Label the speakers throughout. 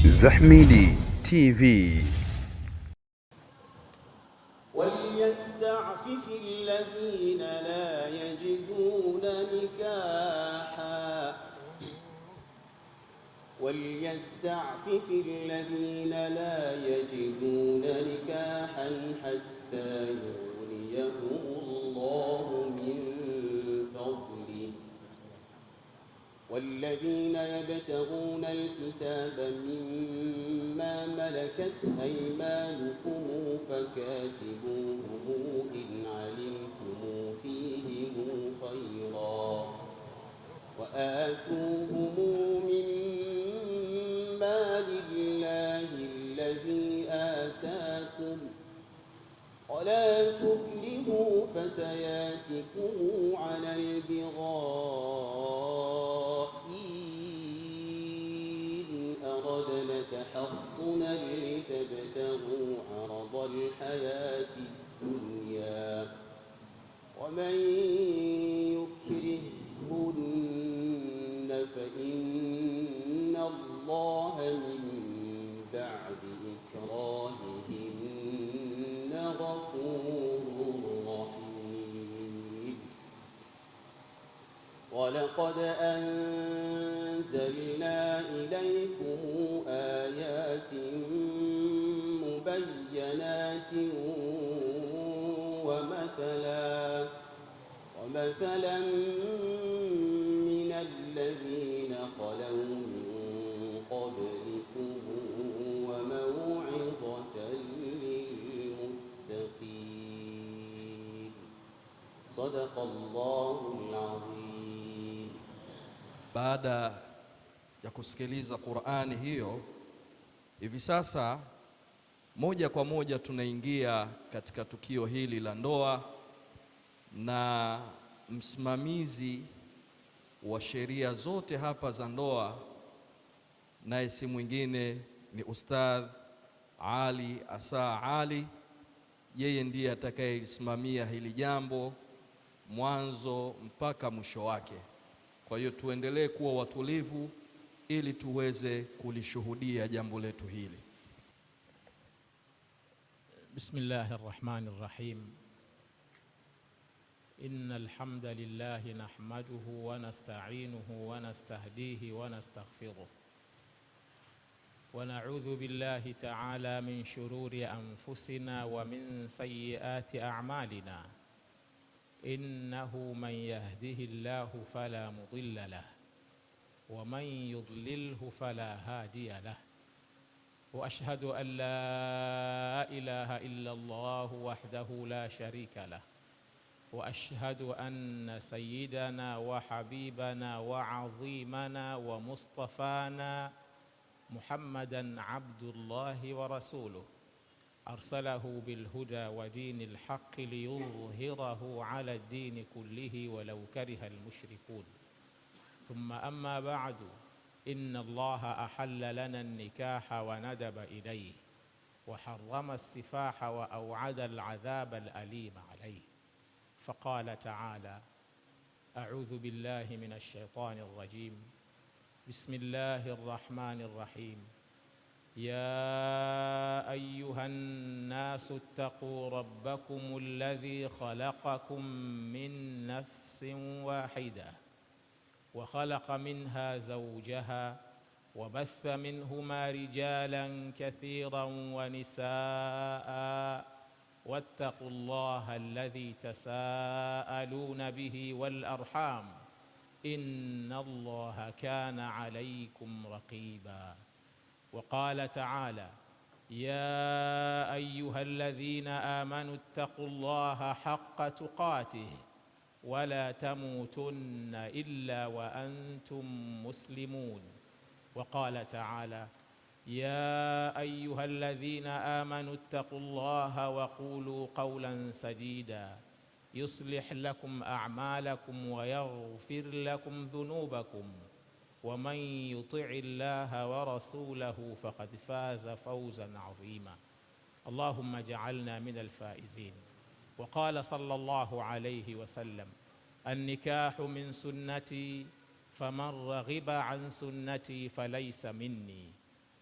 Speaker 1: Zahmidi TV.
Speaker 2: وليستعفف الذين لا يجدون نكاحا حتى يغنيهم الله من فضله والذين يبتغون الكتاب مما ملكت أيمانكم فكاتبوهم إن علمتم فيهم خيرا وآتوهم من مال الله الذي آتاكم ولا تكرهوا فتياتكم على البغاء إن أردنا تحصنا لتبتغوا عرض الحياة الدنيا ومن يكرهن فإن الله من بعد إكراههن غفور رحيم. ولقد أنزلنا إليكم آيات مبينات ومثلا من الذين خلوا من قبلكم وموعظة للمتقين. صدق الله العظيم.
Speaker 3: Baada ya kusikiliza Qur'ani hiyo, hivi sasa moja kwa moja tunaingia katika tukio hili la ndoa, na msimamizi wa sheria zote hapa za ndoa naye si mwingine ni Ustadh Ali Asa Ali. Yeye ndiye atakayesimamia hili jambo mwanzo mpaka mwisho wake. Kwa hiyo tuendelee kuwa watulivu ili tuweze kulishuhudia jambo letu hili.
Speaker 4: Bismillahir Rahmanir Rahim. Innal hamdalillahi nahmaduhu wa nasta'inuhu wa nastahdihi wa nastaghfiruh. Wa na'udhu billahi ta'ala min shururi anfusina wa min sayyiati a'malina. Innahu man yahdihillahu fala mudilla lahu wa man yudlilhu fala hadiya lahu. وأشهد أن لا إله إلا الله وحده لا شريك له وأشهد أن سيدنا وحبيبنا وعظيمنا ومصطفانا محمدًا عبد الله ورسوله أرسله بالهدى ودين الحق ليظهره على الدين كله ولو كره المشركون. ثم أما بعد، إن الله أحل لنا النكاح وندب إليه وحرم السفاح وأوعد العذاب الأليم عليه. فقال تعالى: أعوذ بالله من الشيطان الرجيم. بسم الله الرحمن الرحيم. يا أيها الناس اتقوا ربكم الذي خلقكم من نفس واحدة وخلق منها زوجها وبث منهما رجالا كثيرا ونساء واتقوا الله الذي تساءلون به والأرحام إن الله كان عليكم رقيبا. وقال تعالى: يا أيها الذين آمنوا اتقوا الله حق تقاته ولا تموتن إلا وأنتم مسلمون. وقال تعالى: يا أيها الذين آمنوا اتقوا الله وقولوا قولا سديدا يصلح لكم أعمالكم ويغفر لكم ذنوبكم ومن يطع الله ورسوله فقد فاز فوزا عظيما. اللهم اجعلنا من الفائزين. وقال صلى الله عليه وسلم: النكاح من سنتي فمن رغب عن سنتي فليس مني.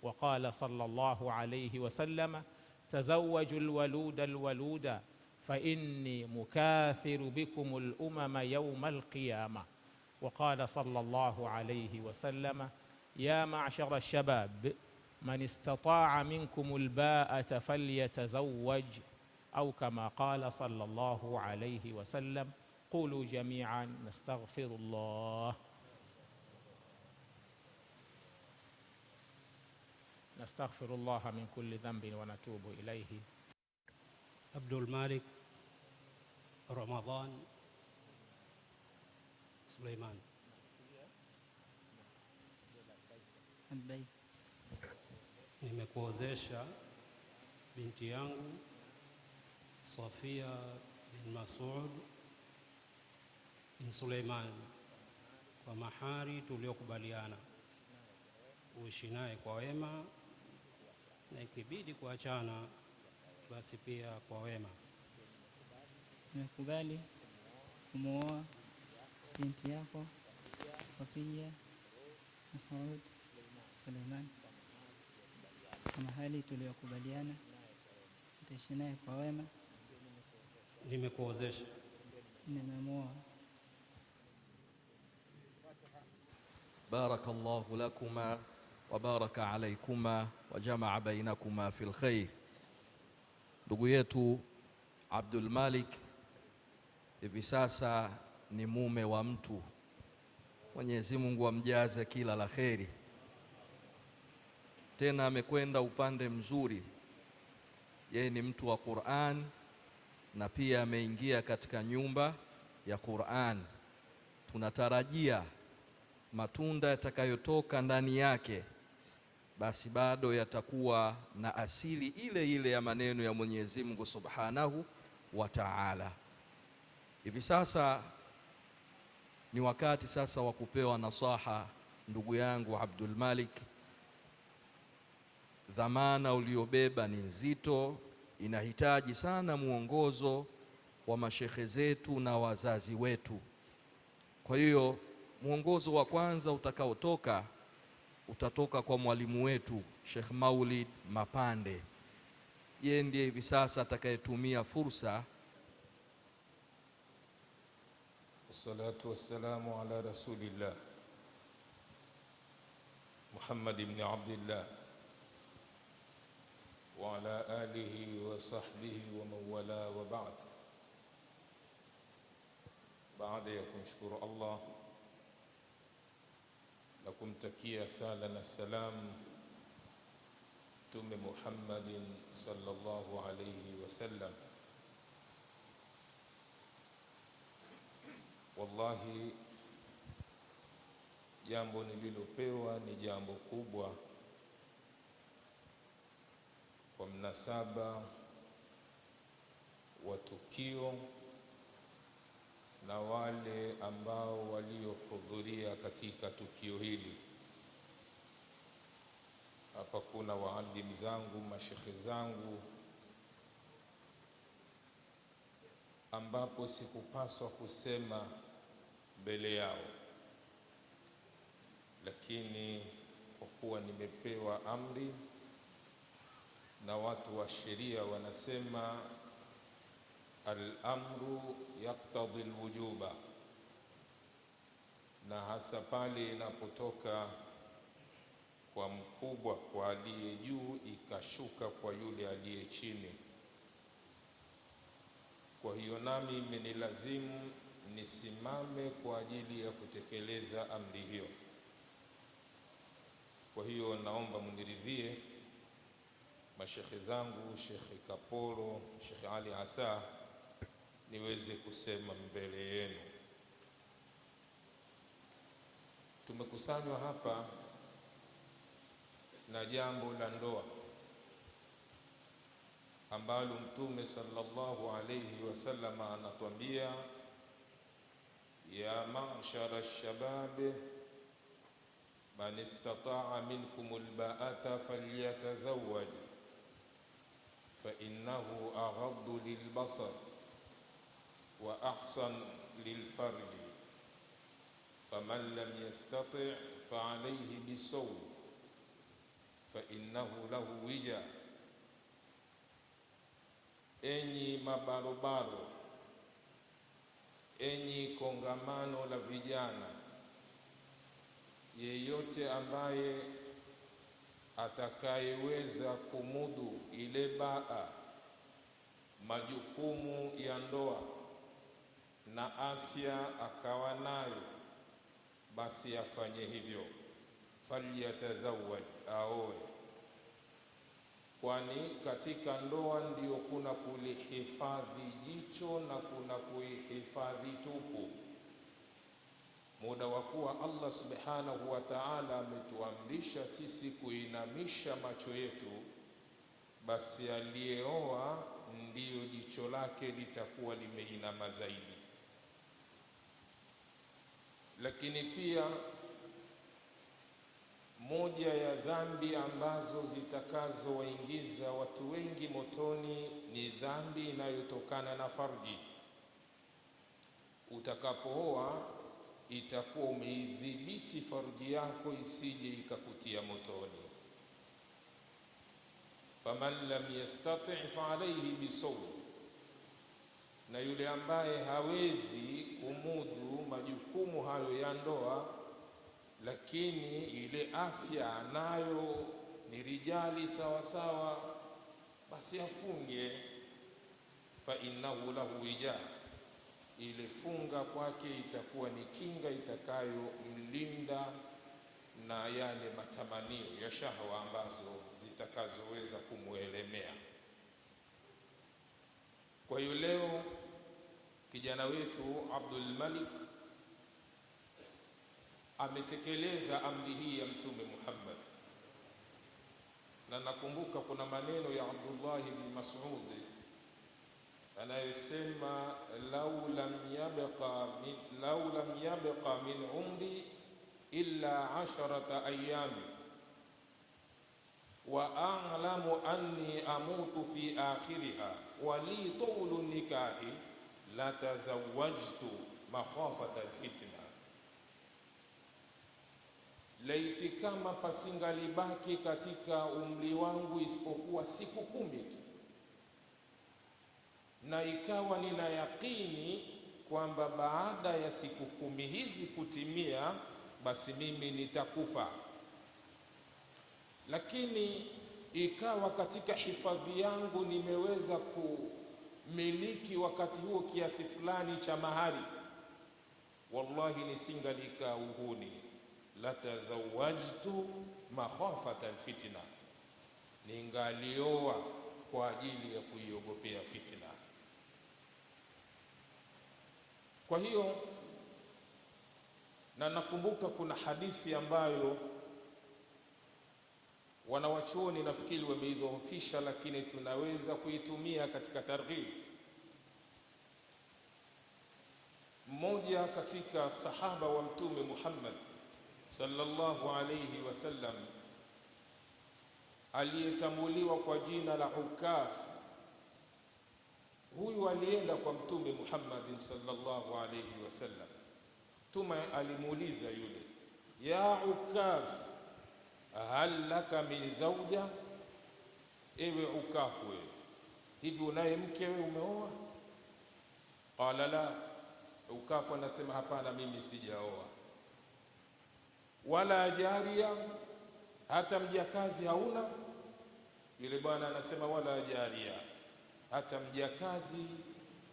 Speaker 4: وقال صلى الله عليه وسلم: تزوجوا الولود الولود فإني مكاثر بكم الأمم يوم القيامة. وقال صلى الله عليه وسلم: يا معشر الشباب من استطاع منكم الباءة فليتزوج، أو كما قال صلى الله عليه وسلم. قولوا جميعا: نستغفر الله. نستغفر الله من كل ذنب ونتوب إليه.
Speaker 5: عبد المالك رمضان سليمان. Nimekuozesha binti yangu Safia bin Masud bin Suleiman kwa mahari tuliokubaliana, uishi naye kwa wema, na ikibidi kuachana basi pia kwa wema.
Speaker 6: Nimekubali kumuoa binti yako Safia Masud Suleiman kwa mahali tuliyokubaliana, utaishi naye kwa wema.
Speaker 5: Nimekuozesha.
Speaker 6: Nimemuoa.
Speaker 3: Barakallahu lakuma wa baraka alaykuma wa jamaa bainakuma fil khair. Ndugu yetu Abdul Malik hivi sasa ni mume wa mtu. Mwenyezi Mungu amjaze kila la kheri. Tena amekwenda upande mzuri. Yeye ni mtu wa Qur'an na pia ameingia katika nyumba ya Qur'an. Tunatarajia matunda yatakayotoka ndani yake basi bado yatakuwa na asili ile ile ya maneno ya Mwenyezi Mungu Subhanahu wa Ta'ala. Hivi sasa ni wakati sasa wa kupewa nasaha. Ndugu yangu Abdul Malik, dhamana uliobeba ni nzito, inahitaji sana muongozo wa mashekhe zetu na wazazi wetu. Kwa hiyo muongozo wa kwanza utakaotoka utatoka kwa mwalimu wetu Sheikh Maulid Mapande. Yeye ndiye hivi sasa atakayetumia fursa.
Speaker 7: Wassalatu wassalamu ala rasulillah Muhammad ibn Abdillah wa ala alihi wa sahbihi wa mawala wa ba'd. Baada ya kumshukuru Allah na kumtakia sala na salam Mtume Muhammadin sallallahu alayhi wasallam, wallahi jambo nililopewa ni jambo kubwa kwa mnasaba wa tukio na wale ambao waliohudhuria katika tukio hili. Hapa kuna waalimu zangu, mashekhe zangu, ambapo sikupaswa kusema mbele yao, lakini kwa kuwa nimepewa amri na watu wa sheria wanasema al-amru yaqtadi al-wujuba, na hasa pale inapotoka kwa mkubwa kwa aliye juu ikashuka kwa yule aliye chini. Kwa hiyo nami imenilazimu nisimame kwa ajili ya kutekeleza amri hiyo. Kwa hiyo naomba muniridhie mashekhe zangu, Sheikh Kaporo, Sheikh Ali Asa, niweze kusema mbele yenu. Tumekusanywa hapa na jambo la ndoa ambalo Mtume sallallahu alayhi wasallam anatuambia, ya ma'shara ash-shabab man istata'a minkum al-ba'ata falyatazawwaj fa innahu aghaddu lil-basar wa ahsan lil-farj faman lam yastati' fa alayhi bis-sawm fa innahu lahu wija. Enyi mabarobaro, enyi kongamano la vijana, yeyote ambaye atakayeweza kumudu ile baa, majukumu ya ndoa na afya akawa nayo, basi afanye hivyo. Falyatazawwaj, aoe, kwani katika ndoa ndio kuna kulihifadhi jicho na kuna kuihifadhi tupu. Muda wa kuwa Allah subhanahu wa ta'ala ametuamrisha sisi kuinamisha macho yetu, basi aliyeoa ndiyo jicho lake litakuwa limeinama zaidi. Lakini pia moja ya dhambi ambazo zitakazowaingiza watu wengi motoni ni dhambi inayotokana na farji. Utakapooa itakuwa umeidhibiti farji yako isije ikakutia motoni. Faman lam yastati' fa alayhi bisawm, na yule ambaye hawezi kumudu majukumu hayo ya ndoa, lakini ile afya nayo ni rijali sawa sawa, basi afunge. Fa innahu lahu wija, ile funga kwake itakuwa ni kinga itakayomlinda na yale matamanio ya shahwa ambazo zitakazoweza kumuelemea. Kwa hiyo leo kijana wetu Abdul Malik ametekeleza amri hii ya Mtume Muhammad, na nakumbuka kuna maneno ya Abdullah ibn Mas'ud anayesema, lau lam yabqa min umri illa 10 ayami wa a'lamu anni amutu fi akhiriha wa li tawlu nikahi la tazawwajtu makhafata alfitna. Laiti kama pasingalibaki katika umri wangu isipokuwa siku 10 tu, na ikawa nina yakini kwamba baada ya siku 10 hizi kutimia, basi mimi nitakufa, lakini ikawa katika hifadhi yangu nimeweza kumiliki wakati huo kiasi fulani cha mahari, wallahi nisingalika uhuni, la tazawajtu makhafata alfitna, ningalioa kwa ajili ya kuiogopea fitna. Kwa hiyo, na nakumbuka kuna hadithi ambayo wanawachuoni nafikiri wameidhoofisha, lakini tunaweza kuitumia katika targhib. Mmoja katika sahaba wa Mtume Muhammad sallallahu alayhi wasallam aliyetambuliwa kwa jina la Ukaf, huyu alienda kwa Mtume Muhammad sallallahu alayhi wasallam. Mtume alimuuliza yule, ya Ukaf, hal laka min zawja, ewe Ukafu, wewe hivi unaye mke, wewe umeoa? Qala la, Ukafu anasema hapana, mimi sijaoa. Wala jaria, hata mjakazi hauna? Yule bwana anasema wala jaria, hata mjakazi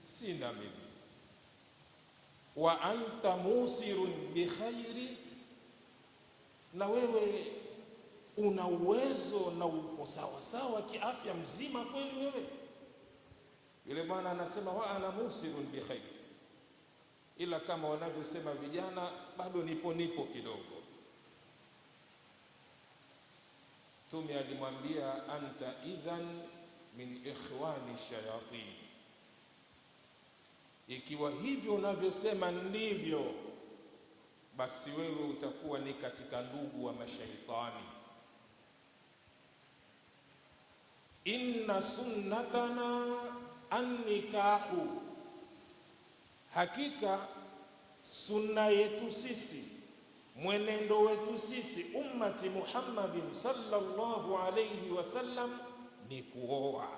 Speaker 7: sina mimi. Wa anta musirun bi khairi, na wewe una uwezo na uko sawa sawa kiafya, mzima kweli wewe? Yule bwana anasema wa ana musirun bi khairi, ila kama wanavyosema vijana, bado nipo kidogo. Mtume alimwambia, anta idhan min ikhwani shayatin, ikiwa hivyo unavyosema ndivyo, basi wewe utakuwa ni katika ndugu wa mashaitani. Inna sunnatana annikahu, hakika sunna yetu sisi mwenendo wetu sisi ummati Muhammadin sallallahu alayhi wasallam ni kuoa.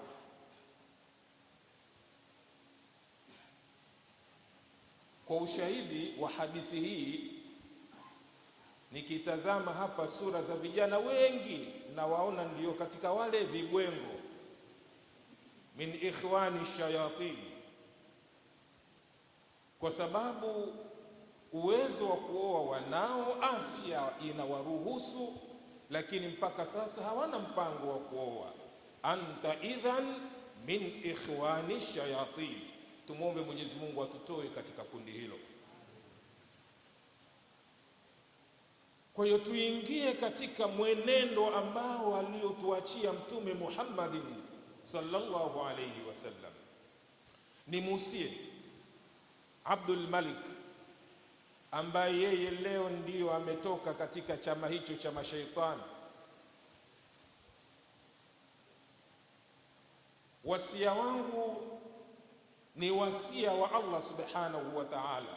Speaker 7: Kwa ushahidi wa hadithi hii, nikitazama hapa sura za vijana wengi na waona ndio katika wale vibwengo min ikhwani shayatin, kwa sababu uwezo wa kuoa wanao, afya inawaruhusu, lakini mpaka sasa hawana mpango wa kuoa. Anta idhan min ikhwani shayatin. Tumwombe Mwenyezi Mungu atutoe katika kundi hilo. Kwa hiyo tuingie katika mwenendo ambao aliotuachia Mtume Muhammadin sallallahu alayhi wasallam. Ni musie Abdul Malik ambaye yeye leo ndiyo ametoka katika chama hicho cha mashaitani. Wasia wangu ni wasia wa Allah subhanahu wa ta'ala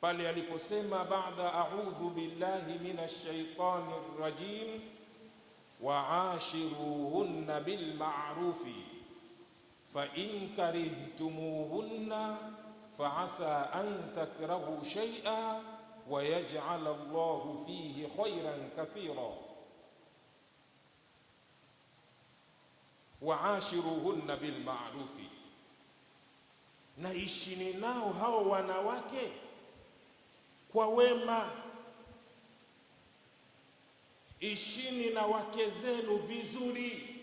Speaker 7: pale aliposema baada a'udhu billahi minash shaitani rrajim wa ashiruhunna bil ma'rufi fa in karihtumuhunna fa asa an takrahu shay'an wa yaj'al Allahu fihi khayran kathira. Wa ashiruhunna bil ma'rufi, na ishini nao hao wanawake kwa wema. Ishini na wake zenu vizuri.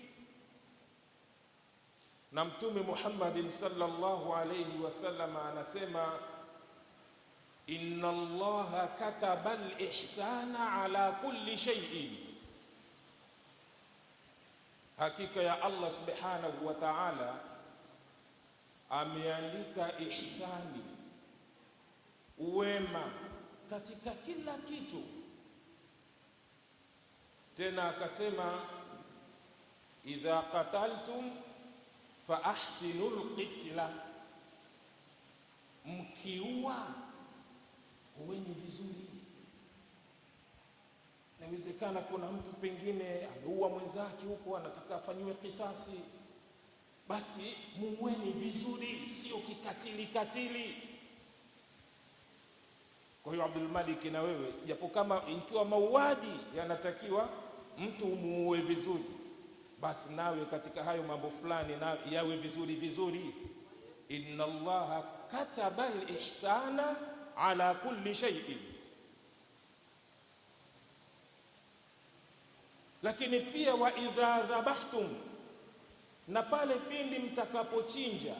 Speaker 7: Na Mtume Muhammadin sallallahu alayhi wasallam anasema inna Allaha kataba al-ihsana ala kulli shay'in, hakika ya Allah subhanahu wa ta'ala ameandika ihsani, uwema katika kila kitu. Tena akasema idha qataltum fa ahsinul qitla, mkiua uweni vizuri. Inawezekana kuna mtu pengine ameua mwenzake huko anataka afanyiwe kisasi, basi muweni vizuri, sio kikatili katili. Kwa hiyo Abdul Malik, na wewe japo kama ikiwa mauaji yanatakiwa mtu umuue vizuri, basi nawe katika hayo mambo fulani na yawe vizuri vizuri. Inna Allaha kataba al-ihsana ala kulli shay'in. Lakini pia wa idha dhabahtum, na pale pindi mtakapochinja,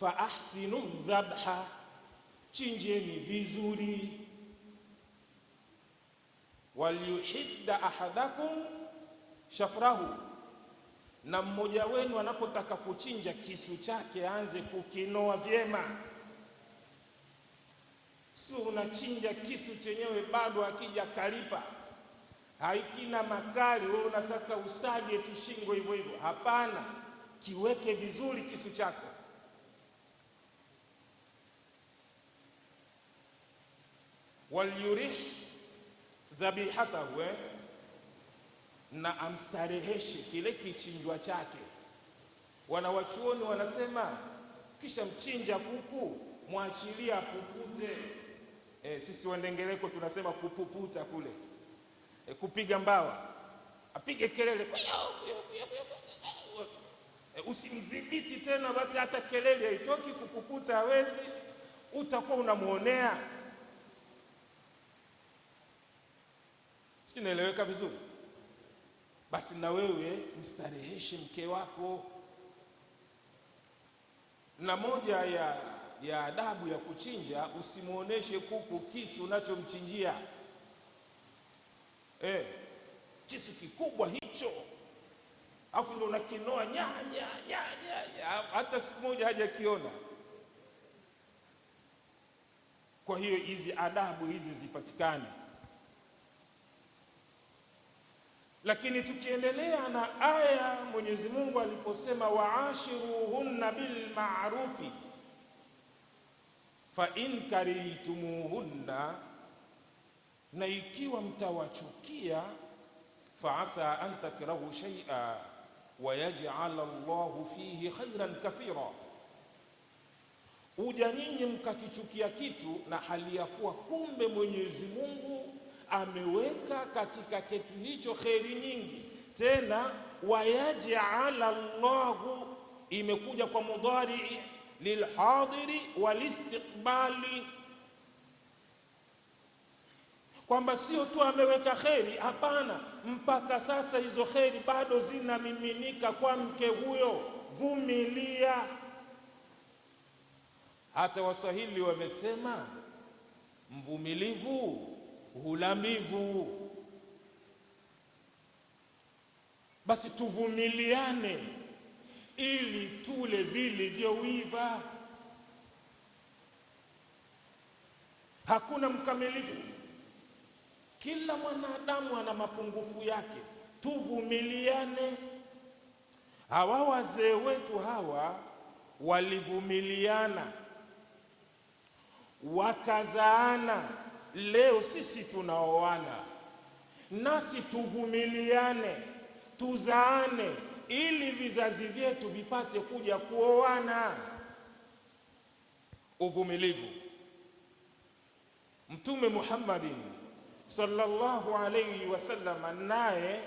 Speaker 7: fa ahsinu dhabha, chinjeni vizuri. Waliyuhidda ahadakum shafrahu, na mmoja wenu anapotaka kuchinja kisu chake aanze kukinoa vyema. Sio unachinja kisu chenyewe bado akija kalipa, haikina makali, wewe unataka usage tu shingo hivyo hivyo. Hapana, kiweke vizuri kisu chako. Walyurih dhabihatahu, na amstareheshe kile kichinjwa chake. Wanawachuoni wanasema kisha mchinja kuku mwachilia pupute. Sisi Wandengereko tunasema kupuputa kule, kupiga mbawa, apige kelele, usimdhibiti tena, basi hata kelele haitoki, kupuputa hawezi, utakuwa unamuonea. Sinaeleweka vizuri? Basi na wewe mstareheshe mke wako. Na moja ya adabu ya kuchinja, usimuoneshe kuku kisu unachomchinjia. Kisu kikubwa hicho, afu ndio unakinoa nyanya, hata siku moja hajakiona. Kwa hiyo hizi adabu hizi zipatikane. Lakini tukiendelea na aya, Mwenyezi Mungu aliposema waashiruhunna bil ma'rufi fa in karihtumuhunna na ikiwa mtawachukia, fa asa an takrahu shay'a wa yaj'al Allahu fihi khairan kathira, uja nyinyi mkakichukia kitu na hali ya kuwa kumbe Mwenyezi Mungu ameweka katika kitu hicho kheri nyingi. Tena wayaj'al Allahu imekuja kwa mudhari lilhadiri walistiqbali, kwamba sio tu ameweka kheri, hapana, mpaka sasa hizo kheri bado zinamiminika kwa mke huyo. Vumilia. Hata Waswahili wamesema mvumilivu hula mbivu. Basi tuvumiliane ili tule vilivyoiva. Hakuna mkamilifu, kila mwanadamu ana mapungufu yake. Tuvumiliane. Hawa wazee wetu hawa walivumiliana, wakazaana. Leo sisi tunaoana, nasi tuvumiliane, tuzaane ili vizazi vyetu vipate kuja kuoana. Uvumilivu. Mtume Muhammadin sallallahu alayhi wasallam naye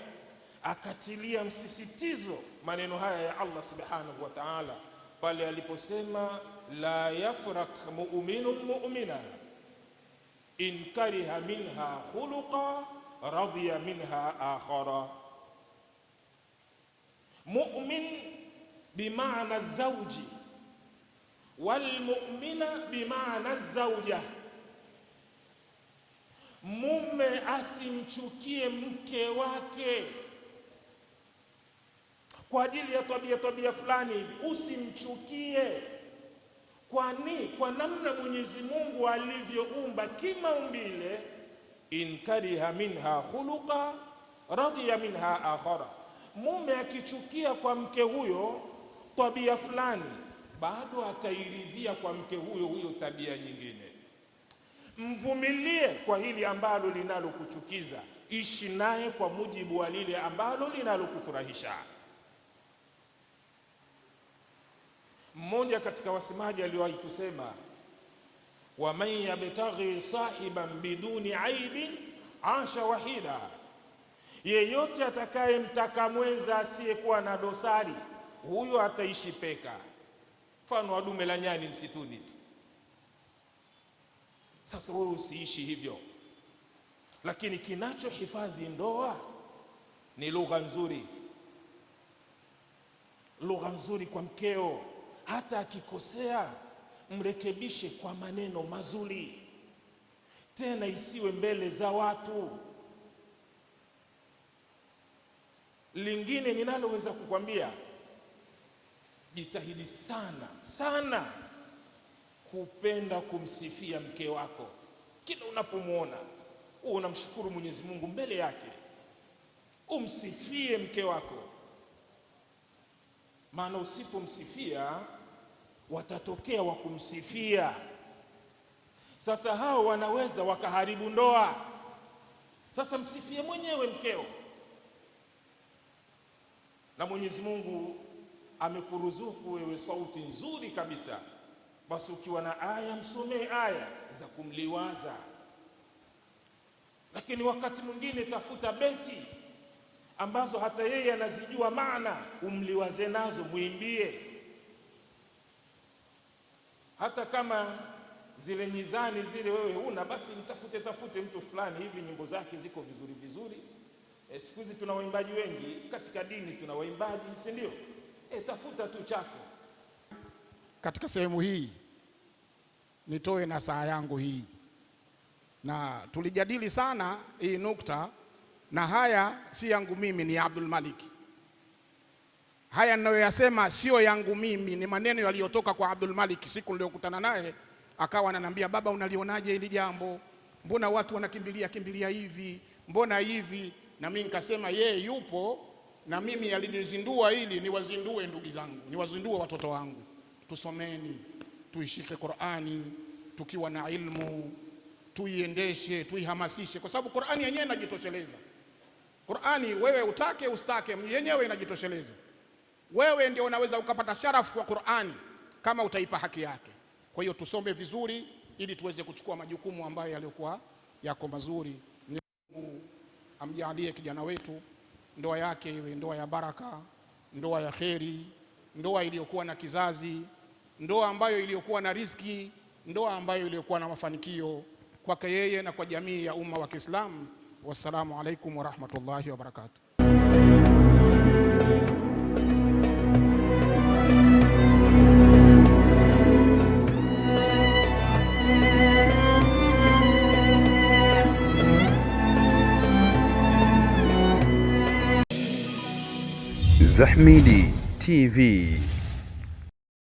Speaker 7: akatilia msisitizo maneno haya ya Allah subhanahu wa ta'ala pale aliposema, la yafrak mu'minun mu'mina in kariha minha khuluqa radiya minha akhara. Mu'min bimaana zawji wal mu'mina bimaana zawja. Mume asimchukie mke wake kwa ajili ya tabia fulani hivi, usimchukie. Kwani kwa namna Mwenyezi Mungu alivyoumba kimaumbile, in kariha minha khuluqa radiya minha akhara. Mume akichukia kwa mke huyo tabia fulani, bado atairidhia kwa mke huyo tabia nyingine. Mvumilie kwa hili ambalo linalokuchukiza, ishi naye kwa mujibu wa lile ambalo linalokufurahisha. Mmoja katika wasemaji aliwahi kusema, wa man yabtaghi sahiban biduni aibin asha wahida, yeyote atakayemtaka mwenza asiyekuwa na dosari, huyo ataishi peka, mfano wa dume la nyani msituni tu. Sasa wewe usiishi hivyo, lakini kinachohifadhi ndoa ni lugha nzuri. Lugha nzuri kwa mkeo, hata akikosea mrekebishe kwa maneno mazuri, tena isiwe mbele za watu. Lingine ninaloweza kukwambia, jitahidi sana kupenda kumsifia mke wako. Kila unapomwona unamshukuru Mwenyezi Mungu mbele yake, umsifie mke wako. Maana usipomsifia watatokea wa kumsifia. Sasa hao wanaweza wakaharibu ndoa. Sasa msifie mwenyewe mkeo. Na Mwenyezi Mungu amekuruzuku wewe sauti nzuri kabisa, basi ukiwa na aya msomee aya za kumliwaza. Lakini wakati mwingine tafuta beti ambazo hata yeye anazijua maana, umliwaze nazo, muimbie. Hata kama zile nyizani zile wewe huna, basi tafute mtu fulani hivi nyimbo zake ziko vizuri. Siku hizi tuna waimbaji wengi katika dini, tuna waimbaji, si ndio? Tafuta tu chako.
Speaker 8: Katika sehemu hii nitoe na saa yangu hii, na tulijadili sana hii nukta, na haya si yangu mimi, ni Abdul Malik. Haya ninayoyasema sio yangu mimi, ni maneno yaliyotoka kwa Abdul Malik siku niliyokutana naye. Akawa ananiambia, baba, unalionaje hili jambo? Mbona watu wanakimbilia hivi? Mbona hivi? Na mimi nikasema yeye yupo na mimi alinizindua ili niwazindue ndugu zangu, niwazindue watoto wangu. Tusomeni, tuishike Qur'ani tukiwa na ilmu, tuiendeshe, tuihamasishe, kwa sababu Qur'ani yenyewe inajitosheleza. Qur'ani wewe utake ustake, yenyewe inajitosheleza. Wewe ndio unaweza ukapata sharafu kwa Qur'ani kama utaipa haki yake. Kwa hiyo tusome vizuri ili tuweze kuchukua majukumu ambayo yaliokuwa yako mazuri. Mungu amjalie kijana wetu ndoa yake iwe ndoa ya baraka, ndoa ya kheri, ndoa iliyokuwa na kizazi, ndoa ambayo iliyokuwa na riziki, ndoa ambayo iliyokuwa na mafanikio kwake yeye na kwa jamii ya umma wa Kiislamu. Wassalamu alaikum wa rahmatullahi wa barakatuh.
Speaker 1: Zahmidi TV.